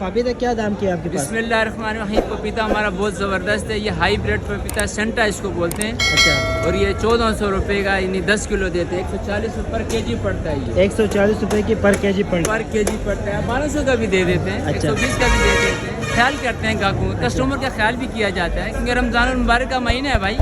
पपीता क्या दाम किया आपके पास? बिस्मिल्लाहिर्रहमानिर्रहीम। पपीता हमारा बहुत ज़बरदस्त है, ये हाईब्रिड पपीता सेंटा इसको बोलते हैं, अच्छा, और ये 1400 रुपये का, यानी 10 किलो देते हैं, 140 रुपये पर केजी पड़ता है ये, 140 रुपए की पर केजी पड़ता है। पर केजी पड़ता है। 1200 का भी दे देते हैं, अच्छा। 120 का भी दे देते हैं। ख्याल करते हैं ग्राहकों, कस्टमर का ख्याल भी किया जाता है, क्योंकि रमज़ान मुबारक का महीना है भाई,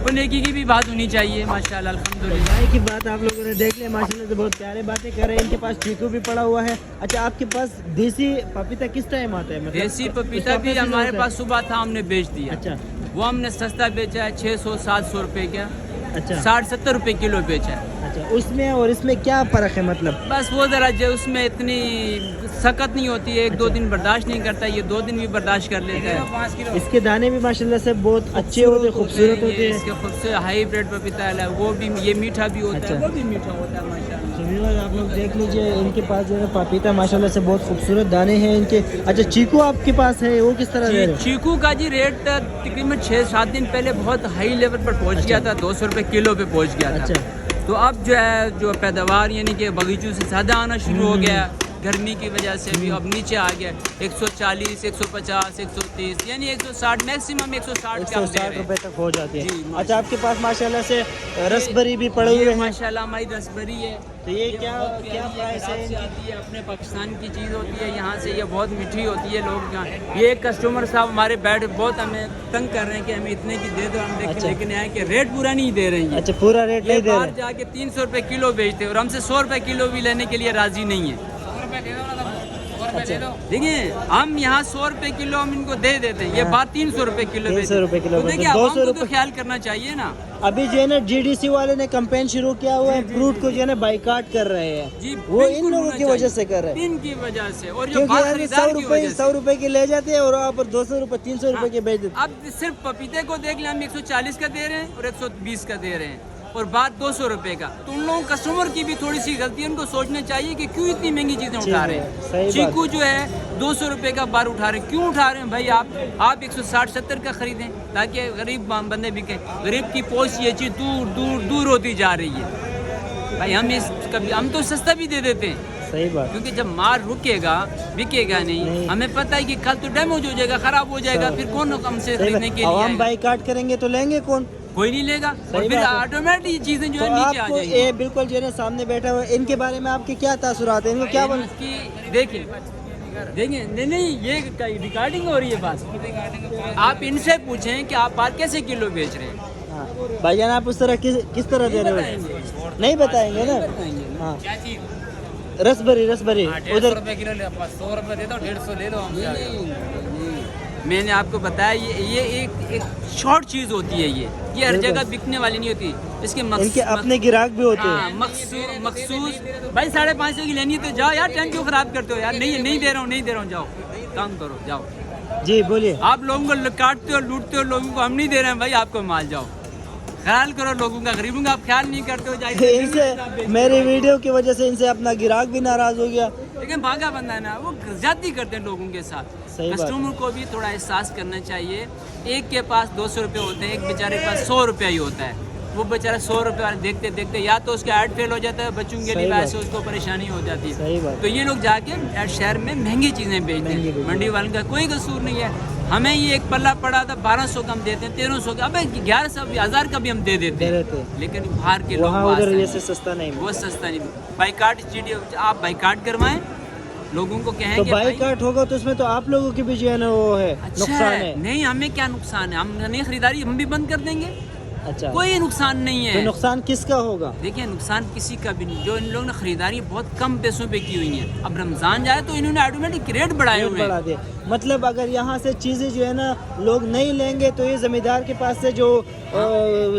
वो नेकी की भी बात होनी चाहिए। माशाल्लाह अल्हम्दुलिल्लाह। भाई की बात आप लोगों ने देख लिया, माशाल्लाह से बहुत प्यारे बातें कर रहे हैं। इनके पास चीकू भी पड़ा हुआ है। अच्छा, आपके पास देसी पपीता किस टाइम आता है? मतलब देसी पपीता उसका भी कैसे हमारे होता है? पास सुबह था, हमने बेच दिया। अच्छा वो हमने सस्ता बेचा है, 600-700 रुपये का, अच्छा 60-70 रुपये किलो बेचा है। अच्छा, उसमें और इसमें क्या फ़र्क है? मतलब बस वो ज़रा जो उसमें इतनी सख्त नहीं होती है, 1-2 दिन बर्दाश्त नहीं करता, ये 2 दिन भी बर्दाश्त कर लेता है। इसके दाने भी माशाल्लाह से बहुत अच्छे होते हैं, खूबसूरत होते हैं। इसके खूबसूरत हाईब्रिड पपीता है, वो भी ये मीठा भी होता अच्छा। है, वो भी मीठा होता है माशाल्लाह। तो व्यूअर्स, आप लोग देख लीजिए, इनके पास जो है पपीता माशाल्लाह से बहुत खूबसूरत दाने हैं इनके। अच्छा, चीकू आपके पास है, वो किस तरह दे रहे हो? चीकू का जी रेट तकरीबन 6-7 दिन पहले बहुत हाई लेवल पर पहुंच गया था, 200 रुपये किलो पे पहुंच गया था। अच्छा तो अब जो है, जो पैदावार यानी कि बगीचों से ज़्यादा आना शुरू हो गया, गर्मी की वजह से भी अब नीचे आ गया, 140, 150, 130, यानी 160, मैक्सिमम 160 का हम दे 160 रहे हैं। रुपए तक हो जाती है। जी, माशाल्लाह। अच्छा, आपके पास माशाल्लाह से रसबरी भी पड़े हुए ये हैं। माशाल्लाह हमारी रसबेरी है। तो ये क्या बहुत प्यारी क्या प्राइस है से इनकी? आती है, अपने पाकिस्तान की चीज़ होती है, यहाँ से ये बहुत मीठी होती है। लोग यहाँ, ये एक कस्टमर साहब हमारे बैठ बहुत हमें तंग कर रहे हैं कि हमें इतने की दे दो, हम देखें अच्छा। लेकिन आए कि रेट पूरा नहीं दे रहे हैं। अच्छा, पूरा रेट ये नहीं दे बाहर रहे। जाके 300 रुपये किलो बेचते हैं, और हमसे 100 रुपये किलो भी लेने के लिए राजी नहीं है। अच्छा, देखिए, हम यहाँ 100 रुपये किलो हम इनको दे देते हैं, ये हाँ। बाहर 300 रुपये किलो 300 रुपये किलो, तो देखिए, मतलब 200 आवाम को तो रुपये। ख्याल करना चाहिए ना। अभी जो है ना GDC वाले ने कैंपेन शुरू किया हुआ है, जी, फ्रूट जी, को जो है ना बाइकाट कर रहे हैं। जी, वो इन बिल्कुल लोगों होना की वजह चाहिए। से कर रहे हैं, इनकी वजह से, और जो क्योंकि बाहर यार खरीदार की वजह से। 100 रुपए की ले जाते हैं और वहाँ पर 200 रुपए 300 रुपए के बेच देते अब सिर्फ पपीते को देख लें, हम 140 का दे रहे हैं और 120 का दे रहे हैं, और बात 200 रुपए का। तो उन लोगों कस्टमर की भी थोड़ी सी गलती है, उनको सोचना चाहिए कि क्यों इतनी महंगी चीजें उठा रहे सही हैं। बात। चीकू जो है 200 रुपए का बार उठा रहे हैं, क्यों उठा रहे हैं भाई? आप 160-70 का खरीदें, ताकि गरीब बंदे बिके। गरीब की पहुंच ये चीज दूर दूर दूर होती जा रही है भाई। हम तो सस्ता भी दे देते हैं, हैं। सही बात। क्योंकि जब माल रुकेगा, बिकेगा नहीं, हमें पता है कि कल तो डैमेज हो जाएगा, खराब हो जाएगा, फिर कौन हमसे सही खरीदने बात। के लिए आवाम आएगा? बाइकाट करेंगे तो लेंगे कौन? कोई नहीं लेगा, और फिर बात है। ऑटोमेटिक ये चीजें जो तो है नीचे आ आपको जाएंगी। ये बिल्कुल जो है ना सामने बैठा हुआ है, इनके बारे में आपके क्या तासुरात है? इनको क्या बन इसकी देखिए नहीं, ये रिकॉर्डिंग हो रही है बात। आप इनसे पूछें कि आप बाहर कैसे किलो बेच रहे हैं। हाँ, भाईजान आप उस तरह किस तरह दे रहे हो? नहीं बताएंगे ना। हाँ, रसबरी उधर 150 रुपये किलो ले, 100 रुपये दे दो, 150 ले लो हमसे। मैंने आपको बताया, ये एक शॉर्ट चीज होती है, ये हर जगह बिकने वाली नहीं होती। इसके इनके अपने गिराहक भी होते हैं। मखसूस भाई 550 की लेनी है तो जाओ यार, टाइम क्यों खराब करते हो यार? नहीं दे रहा हूँ, जाओ काम करो, जाओ। जी बोलिए। आप लोगों को काटते हो, लूटते हो लोगों को, हम नहीं दे रहे हैं भाई आपको माल, जाओ। ख्याल करो लोगों का, गरीबों का आप ख्याल नहीं करते हो। इनसे मेरी वीडियो की वजह से इनसे अपना गिराहक भी नाराज हो गया। लेकिन भागा बंदा है ना, वो ज्यादती करते हैं लोगों के साथ। सही बात है। कस्टमर को भी थोड़ा एहसास करना चाहिए। एक के पास 200 रुपये होते हैं, एक बेचारे के पास 100 रुपया ही होता है। वो बेचारा 100 रुपये देखते देखते या तो उसका ऐड फेल हो जाता है, बच्चों के लिए वैसे उसको परेशानी हो जाती सही है। बात। तो ये लोग जाके शहर में महंगी चीज़ें बेचते हैं। मंडी वालों का कोई कसूर नहीं है। हमें ये एक पल्ला पड़ा था 1200 का हम देते हैं, 1300 का, अब 1100 1000 का भी हम दे देते हैं। लेकिन बाहर के लोग वहाँ उधर जैसे सस्ता नहीं, वो सस्ता नहीं। बाइकाट आप बाइकाट करवाएं, लोगों को कहें तो कि बाइकाट होगा तो उसमें तो आप लोगों की भी जो है ना वो है अच्छा नुकसान है। नहीं, हमें क्या नुकसान है? हम नहीं खरीदारी हम भी बंद कर देंगे, अच्छा, कोई नुकसान नहीं तो है। नुकसान किसका होगा? देखिए, नुकसान किसी का भी नहीं। जो इन लोगों ने खरीदारी बहुत कम पैसों पे की हुई है, अब रमजान जाए तो इन्होंने ऑटोमेटिक रेट बढ़ाए हुए बढ़ा हैं। दे। मतलब अगर यहाँ से चीज़ें जो है ना लोग नहीं लेंगे तो ये जमींदार के पास से जो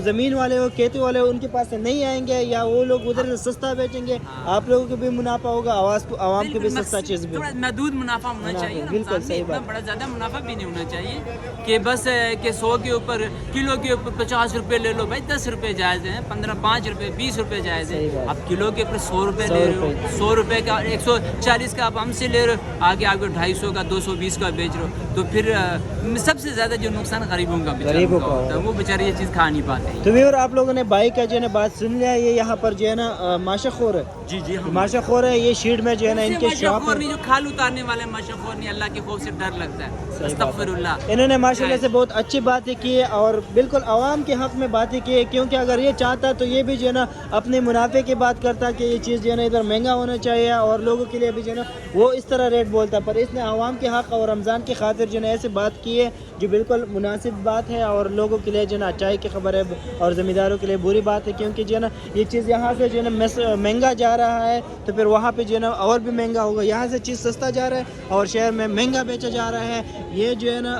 ज़मीन वाले हो, खेती वाले हो, उनके पास से नहीं आएंगे, या वो लोग उधर से सस्ता बेचेंगे। आप लोगों को भी मुनाफा होगा, आवाम को भी सस्ता चीज़ भी। थोड़ा महदूद मुनाफा होना चाहिए। बिल्कुल रमजान में सही इतना बात। बड़ा ज़्यादा मुनाफा भी नहीं होना चाहिए कि बस कि 100 के ऊपर किलो के ऊपर 50 रुपये रुपए ले लो भाई, 10 रुपए जायज़ हैं, 15 5 रुपए 20 रुपए जायज़ सही है। बात। अब किलो के ऊपर 100 रुपए 100 ले रहे हो, रुपए। 100 रुपए का 140 का आप हमसे ले रहे हो, आगे आपको 250 का 220 का बेच रहे हो, तो फिर सबसे ज़्यादा जो नुकसान गरीबों का गरीबों का होता है, वो बेचारे ये चीज़ खा नहीं पाते। तो व्यूअर आप लोगों ने भाई का जो है ना बात सुन लिया, ये यहाँ पर जो है ना माशाखोर है, जी जी हाँ, माशाखोर है, ये शीट में जो है ना इनके शॉप माशाखोर है। नहीं, जो खाल उतारने वाले माशाखोर नहीं, अल्लाह के खौफ से डर लगता है। अस्तगफिरुल्लाह। इन्होंने माशाल्लाह से बहुत अच्छी बातें की है और बिल्कुल आवाम के हक में बातें की है, क्योंकि अगर ये चाहता तो ये भी जो है ना अपने मुनाफे की बात करता कि ये चीज़ जो है ना इधर महंगा होना चाहिए और लोगों के लिए भी जो है ना वो इस तरह रेट बोलता, पर इसने आवाम के हक और रमज़ान की खातिर जो है ना ऐसे बात की है जो बिल्कुल मुनासिब बात है और लोगों के लिए जो है ना अच्छाई की खबर है और ज़मींदारों के लिए बुरी बात है, क्योंकि जो है ना ये चीज़ यहाँ से जो है ना महंगा जा रहा है तो फिर वहाँ पे जो है ना और भी महंगा होगा। यहाँ से चीज़ सस्ता जा रहा है और शहर में महंगा बेचा जा रहा है। ये जो है ना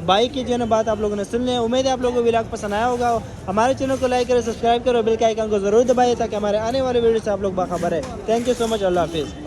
बाइक की जो है ना बात आप लोगों ने सुन ली। उम्मीद है आप लोगों को व्लॉग पसंद आया होगा। हमारे चैनल को लाइक करो, सब्सक्राइब करो, बेल के आइकन को ज़रूर दबाइए ताकि हमारे आने वाले वीडियो से आप लोग बाखबर है। थैंक यू सो मच, अल्लाह हाफिज़।